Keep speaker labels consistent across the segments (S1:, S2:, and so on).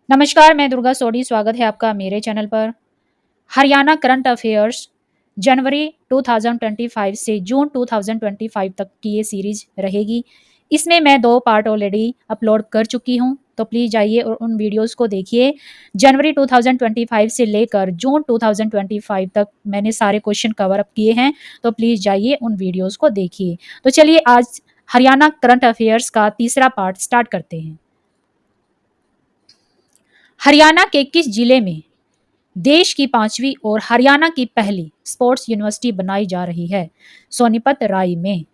S1: नमस्कार, मैं दुर्गा सोडी। स्वागत है आपका मेरे चैनल पर। हरियाणा करंट अफेयर्स जनवरी 2025 से जून 2025 तक की ये सीरीज रहेगी। इसमें मैं 2 पार्ट ऑलरेडी अपलोड कर चुकी हूँ, तो प्लीज़ जाइए और उन वीडियोस को देखिए। जनवरी 2025 से लेकर जून 2025 तक मैंने सारे क्वेश्चन कवर अप किए हैं, तो प्लीज़ जाइए उन वीडियोस को देखिए। तो चलिए आज हरियाणा करंट अफेयर्स का तीसरा पार्ट स्टार्ट करते हैं। हरियाणा के किस जिले में देश की 5वीं और हरियाणा की पहली स्पोर्ट्स यूनिवर्सिटी बनाई जा रही है? सोनीपत राय में।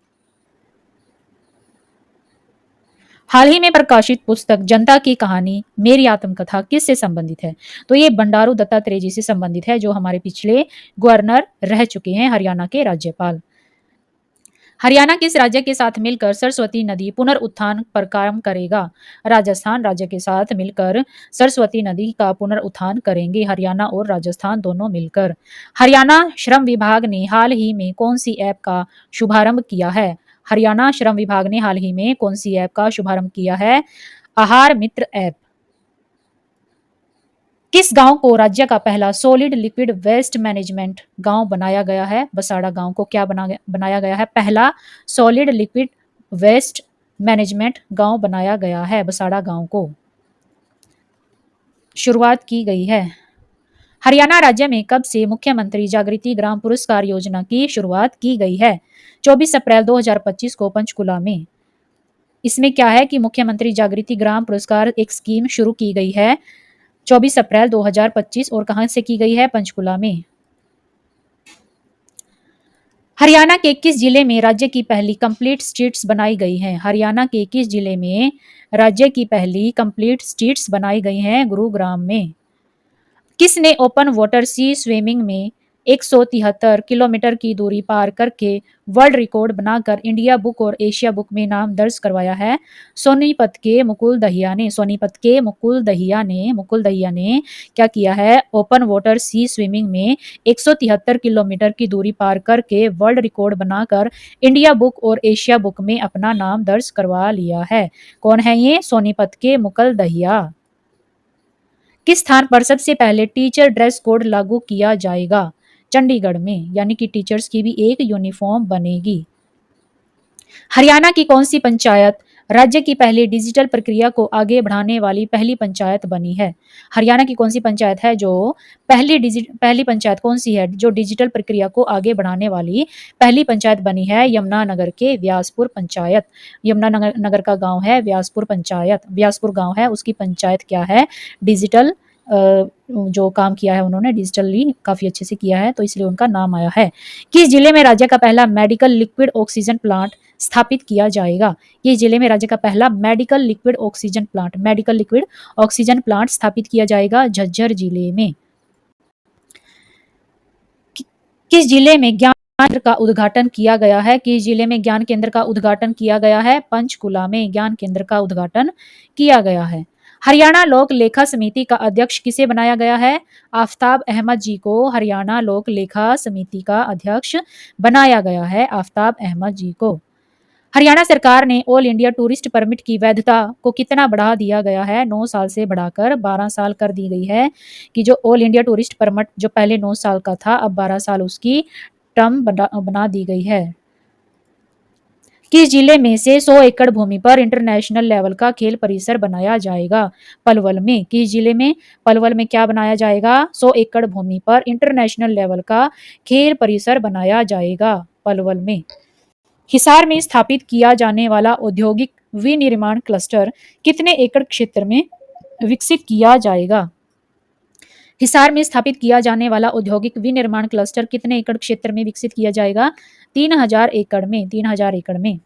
S1: हाल ही में प्रकाशित पुस्तक जनता की कहानी मेरी आत्मकथा किससे संबंधित है? तो ये बंडारू दत्तात्रेय जी से संबंधित है, जो हमारे पिछले गवर्नर रह चुके हैं, हरियाणा के राज्यपाल। हरियाणा किस राज्य के साथ मिलकर सरस्वती नदी पुनरुत्थान पर काम करेगा? राजस्थान राज्य के साथ मिलकर सरस्वती नदी का पुनरुत्थान करेंगे हरियाणा और राजस्थान दोनों मिलकर। हरियाणा श्रम विभाग ने हाल ही में कौन सी ऐप का शुभारंभ किया है? हरियाणा श्रम विभाग ने हाल ही में कौन सी ऐप का शुभारंभ किया है? आहार मित्र ऐप। किस गांव को राज्य का पहला सॉलिड लिक्विड वेस्ट मैनेजमेंट गांव बनाया गया है? बसाड़ा गांव को क्या बनाया गया है? पहला सॉलिड लिक्विड वेस्ट मैनेजमेंट गांव बनाया गया है, बसाड़ा गांव को शुरुआत की गई है। हरियाणा राज्य में कब से मुख्यमंत्री जागृति ग्राम पुरस्कार योजना की शुरुआत की गई है? 24 अप्रैल 2025 को पंचकुला में। इसमें क्या है कि मुख्यमंत्री जागृति ग्राम पुरस्कार एक स्कीम शुरू की गई है 24 अप्रैल 2025 और कहां से की गई है? पंचकुला में। हरियाणा के किस जिले में राज्य की पहली कंप्लीट स्ट्रीट्स बनाई गई हैं? हरियाणा के किस जिले में राज्य की पहली कंप्लीट स्ट्रीट्स बनाई गई हैं? गुरुग्राम में। किसने ओपन वाटर सी स्विमिंग में 173 किलोमीटर की दूरी पार करके वर्ल्ड रिकॉर्ड बनाकर इंडिया बुक और एशिया बुक में नाम दर्ज करवाया है? सोनीपत के मुकुल दहिया ने। सोनीपत के मुकुल दहिया ने क्या किया है? ओपन वाटर सी स्विमिंग में 173 किलोमीटर की दूरी पार करके वर्ल्ड रिकॉर्ड बनाकर इंडिया बुक और एशिया बुक में अपना नाम दर्ज करवा लिया है। कौन है ये? सोनीपत के मुकुल दहिया। किस स्थान पर सबसे पहले टीचर ड्रेस कोड लागू किया जाएगा? चंडीगढ़ में, यानी कि टीचर्स की भी एक यूनिफॉर्म बनेगी। हरियाणा की कौन सी पंचायत राज्य की पहली डिजिटल प्रक्रिया को आगे बढ़ाने वाली पहली पंचायत बनी है? हरियाणा की कौन सी पंचायत है जो पहली पंचायत कौन सी है जो डिजिटल प्रक्रिया को आगे बढ़ाने वाली पहली पंचायत बनी है? यमुनानगर के व्यासपुर पंचायत। यमुनानगर नगर का गांव है व्यासपुर पंचायत, व्यासपुर गांव है, उसकी पंचायत क्या है? डिजिटल जो काम किया है उन्होंने डिजिटली काफी अच्छे से किया है, तो इसलिए उनका नाम आया है। किस जिले में राज्य का पहला मेडिकल लिक्विड ऑक्सीजन प्लांट स्थापित किया जाएगा? किस जिले में राज्य का पहला मेडिकल लिक्विड ऑक्सीजन प्लांट स्थापित किया जाएगा? झज्जर जिले में। किस जिले में ज्ञान केंद्र का उद्घाटन किया गया है? किस जिले में ज्ञान केंद्र का उद्घाटन किया गया है? पंचकुला में ज्ञान केंद्र का उद्घाटन किया गया है। हरियाणा लोक लेखा समिति का अध्यक्ष किसे बनाया गया है? आफ्ताब अहमद जी को हरियाणा लोक लेखा समिति का अध्यक्ष बनाया गया है, आफ्ताब अहमद जी को। हरियाणा सरकार ने ऑल इंडिया टूरिस्ट परमिट की वैधता को कितना बढ़ा दिया गया है? 9 साल से बढ़ाकर 12 साल कर दी गई है, कि जो ऑल इंडिया टूरिस्ट परमिट जो पहले 9 साल का था, अब 12 साल उसकी टर्म बना दी गई है। किस जिले में से 100 एकड़ भूमि पर इंटरनेशनल लेवल का खेल परिसर बनाया जाएगा? पलवल में। किस जिले में? पलवल में क्या बनाया जाएगा? 100 एकड़ भूमि पर इंटरनेशनल लेवल का खेल परिसर बनाया जाएगा, पलवल में। हिसार में स्थापित किया जाने वाला औद्योगिक विनिर्माण क्लस्टर कितने एकड़ क्षेत्र में विकसित किया जाएगा? हिसार में स्थापित किया जाने वाला औद्योगिक विनिर्माण क्लस्टर कितने एकड़ क्षेत्र में विकसित किया जाएगा? 3000 एकड़ में, 3000 एकड़ में।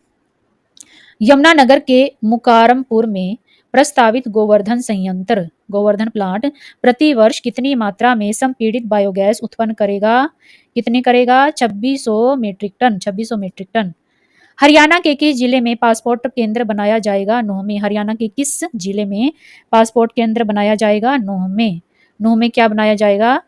S1: यमुनानगर के मुकारमपुर में प्रस्तावित गोवर्धन प्लांट प्रति वर्ष कितनी मात्रा में संपीड़ित बायोगैस उत्पन्न करेगा? कितने करेगा? 2600 metric ton, 2600 metric ton. Haryana के किस जिले में पासपोर्ट केंद्र बनाया जाएगा? नूंह में। हरियाणा के किस जिले में पासपोर्ट केंद्र बनाया जाएगा? नूंह में। नूंह में क्या बनाया जाएगा?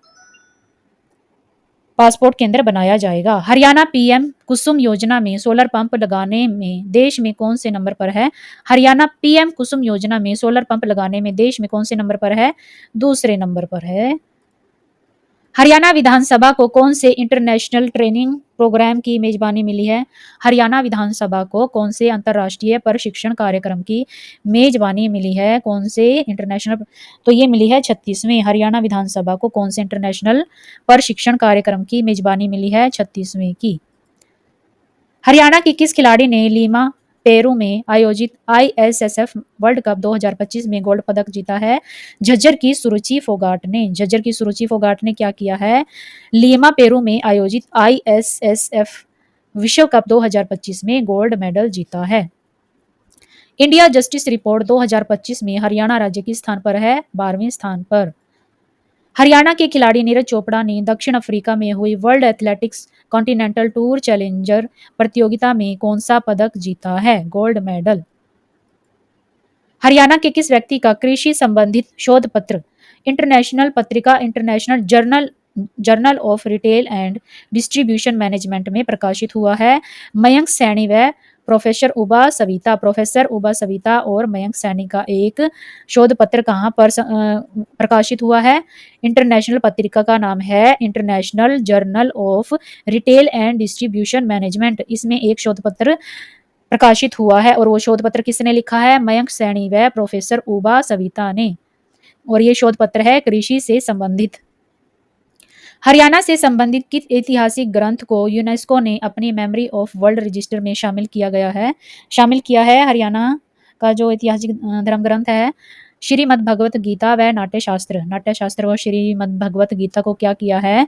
S1: पासपोर्ट केंद्र बनाया जाएगा। हरियाणा पीएम कुसुम योजना में सोलर पंप लगाने में देश में कौन से नंबर पर है? हरियाणा पीएम कुसुम योजना में सोलर पंप लगाने में देश में कौन से नंबर पर है? दूसरे नंबर पर है। हरियाणा विधानसभा को कौन से इंटरनेशनल ट्रेनिंग प्रोग्राम की मेजबानी मिली है? हरियाणा विधानसभा को कौन से अंतर्राष्ट्रीय प्रशिक्षण कार्यक्रम की मेजबानी मिली है? कौन से इंटरनेशनल? तो ये मिली है 36वें। हरियाणा विधानसभा को कौन से इंटरनेशनल प्रशिक्षण कार्यक्रम की मेजबानी मिली है? 36वें की। हरियाणा की किस खिलाड़ी ने लीमा पेरू में आयोजित आईएसएसएफ वर्ल्ड कप 2025 में गोल्ड पदक जीता है? झज्जर की सुरुचि फोगाट ने। झज्जर की सुरुचि फोगाट ने क्या किया है? लीमा पेरू में आयोजित आईएसएसएफ विश्व कप 2025 में गोल्ड मेडल जीता है। इंडिया जस्टिस रिपोर्ट 2025 में हरियाणा राज्य किस स्थान पर है? 12वें स्थान पर। हरियाणा के खिलाड़ी नीरज चोपड़ा ने दक्षिण अफ्रीका में हुई world athletics continental tour challenger प्रतियोगिता में कौन सा पदक जीता है? Gold medal. हरियाणा के किस व्यक्ति का कृषि संबंधित शोध पत्र इंटरनेशनल पत्रिका international journal of retail and distribution management में प्रकाशित हुआ है? मयंक सैनी व प्रोफेसर उबा सविता और मयंक सैनी का एक शोध पत्र कहाँ पर प्रकाशित हुआ है? इंटरनेशनल पत्रिका का नाम है international journal of retail and distribution management. इसमें एक शोध पत्र प्रकाशित हुआ है और वो शोध पत्र किसने लिखा है? मयंक सैनी व प्रोफेसर उबा सविता ने। और ये शोध पत्र है कृषि से संबंधित। हरियाणा से संबंधित किस ऐतिहासिक ग्रंथ को यूनेस्को ने अपनी मेमोरी ऑफ वर्ल्ड रजिस्टर में शामिल किया है? हरियाणा का जो ऐतिहासिक धर्म ग्रंथ है श्रीमद् भगवत गीता व नाट्यशास्त्र व श्रीमद् भगवत गीता को क्या किया है?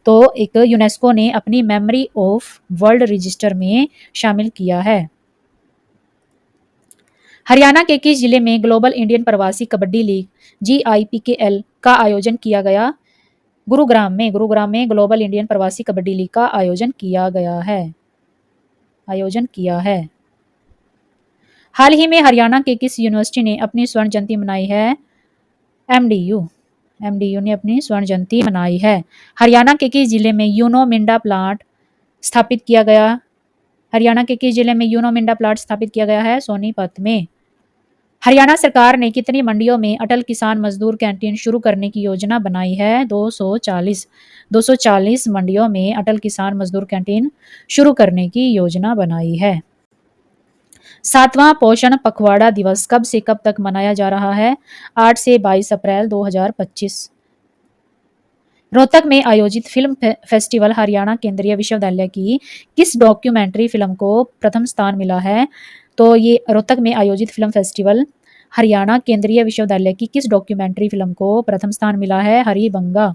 S1: तो एक यूनेस्को ने अपनी मेमोरी ऑफ वर्ल्ड रजिस्टर में शामिल किया है। हरियाणा के किस जिले में ग्लोबल इंडियन प्रवासी कबड्डी लीग GIPKL का आयोजन किया गया? गुरुग्राम में ग्लोबल इंडियन प्रवासी कबड्डी लीग का आयोजन किया है। हाल ही में हरियाणा के किस यूनिवर्सिटी ने अपनी स्वर्ण जयंती मनाई है? MDU ने अपनी स्वर्ण जयंती मनाई है। हरियाणा के किस जिले में यूनो मिंडा प्लांट स्थापित किया गया? हरियाणा के किस जिले में यूनो मिंडा प्लांट स्थापित किया गया है? सोनीपत में। हरियाणा सरकार ने कितनी मंडियों में अटल किसान मजदूर कैंटीन शुरू करने की योजना बनाई है? 240 मंडियों में अटल किसान मजदूर कैंटीन शुरू करने की योजना बनाई है। 7वां पोषण पखवाड़ा दिवस कब से कब तक मनाया जा रहा है? 8 से 22 अप्रैल 2025। रोहतक में आयोजित फिल्म फेस्टिवल हरियाणा केंद्रीय विश्वविद्यालय की किस डॉक्यूमेंट्री फिल्म को प्रथम स्थान मिला है? तो ये रोहतक में आयोजित फिल्म फेस्टिवल हरियाणा केंद्रीय विश्वविद्यालय की किस डॉक्यूमेंट्री फिल्म को प्रथम स्थान मिला है? हरिबंगा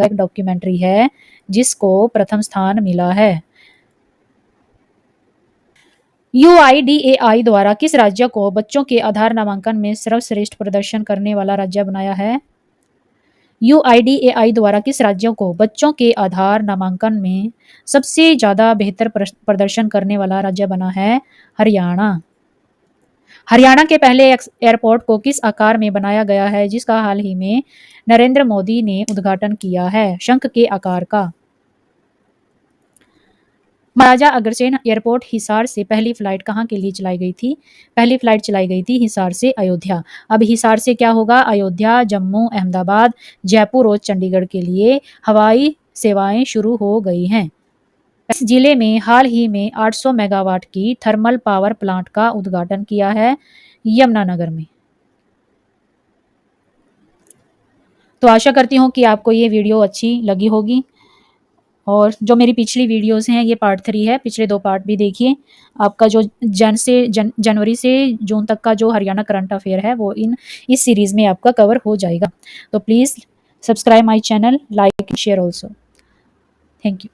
S1: एक डॉक्यूमेंट्री है जिसको प्रथम स्थान मिला है। UIDAI द्वारा किस राज्य को बच्चों के आधार नामांकन में सर्वश्रेष्ठ प्रदर्शन करने वाला राज्य बनाया है? UIDAI द्वारा किस राज्यों को बच्चों के आधार नामांकन में सबसे ज्यादा बेहतर प्रदर्शन करने वाला राज्य बना है? हरियाणा। हरियाणा के पहले एयरपोर्ट को किस आकार में बनाया गया है जिसका हाल ही में नरेंद्र मोदी ने उद्घाटन किया है? शंख के आकार का। महाराजा अग्रसेन एयरपोर्ट हिसार से पहली फ्लाइट कहाँ के लिए चलाई गई थी? पहली फ्लाइट चलाई गई थी हिसार से अयोध्या। अब हिसार से क्या होगा? अयोध्या, जम्मू, अहमदाबाद, जयपुर और चंडीगढ़ के लिए हवाई सेवाएं शुरू हो गई हैं। इस जिले में हाल ही में 800 मेगावाट की थर्मल पावर प्लांट का उद्घाटन किया है यमुनानगर में। तो आशा करती हूँ कि आपको ये वीडियो अच्छी लगी होगी और जो मेरी पिछली वीडियोस हैं ये पार्ट 3 है, पिछले 2 पार्ट भी देखिए। आपका जो जनवरी से जून तक का जो हरियाणा करंट अफेयर है वो इस सीरीज में आपका कवर हो जाएगा। तो please subscribe my channel, like and share also. Thank you.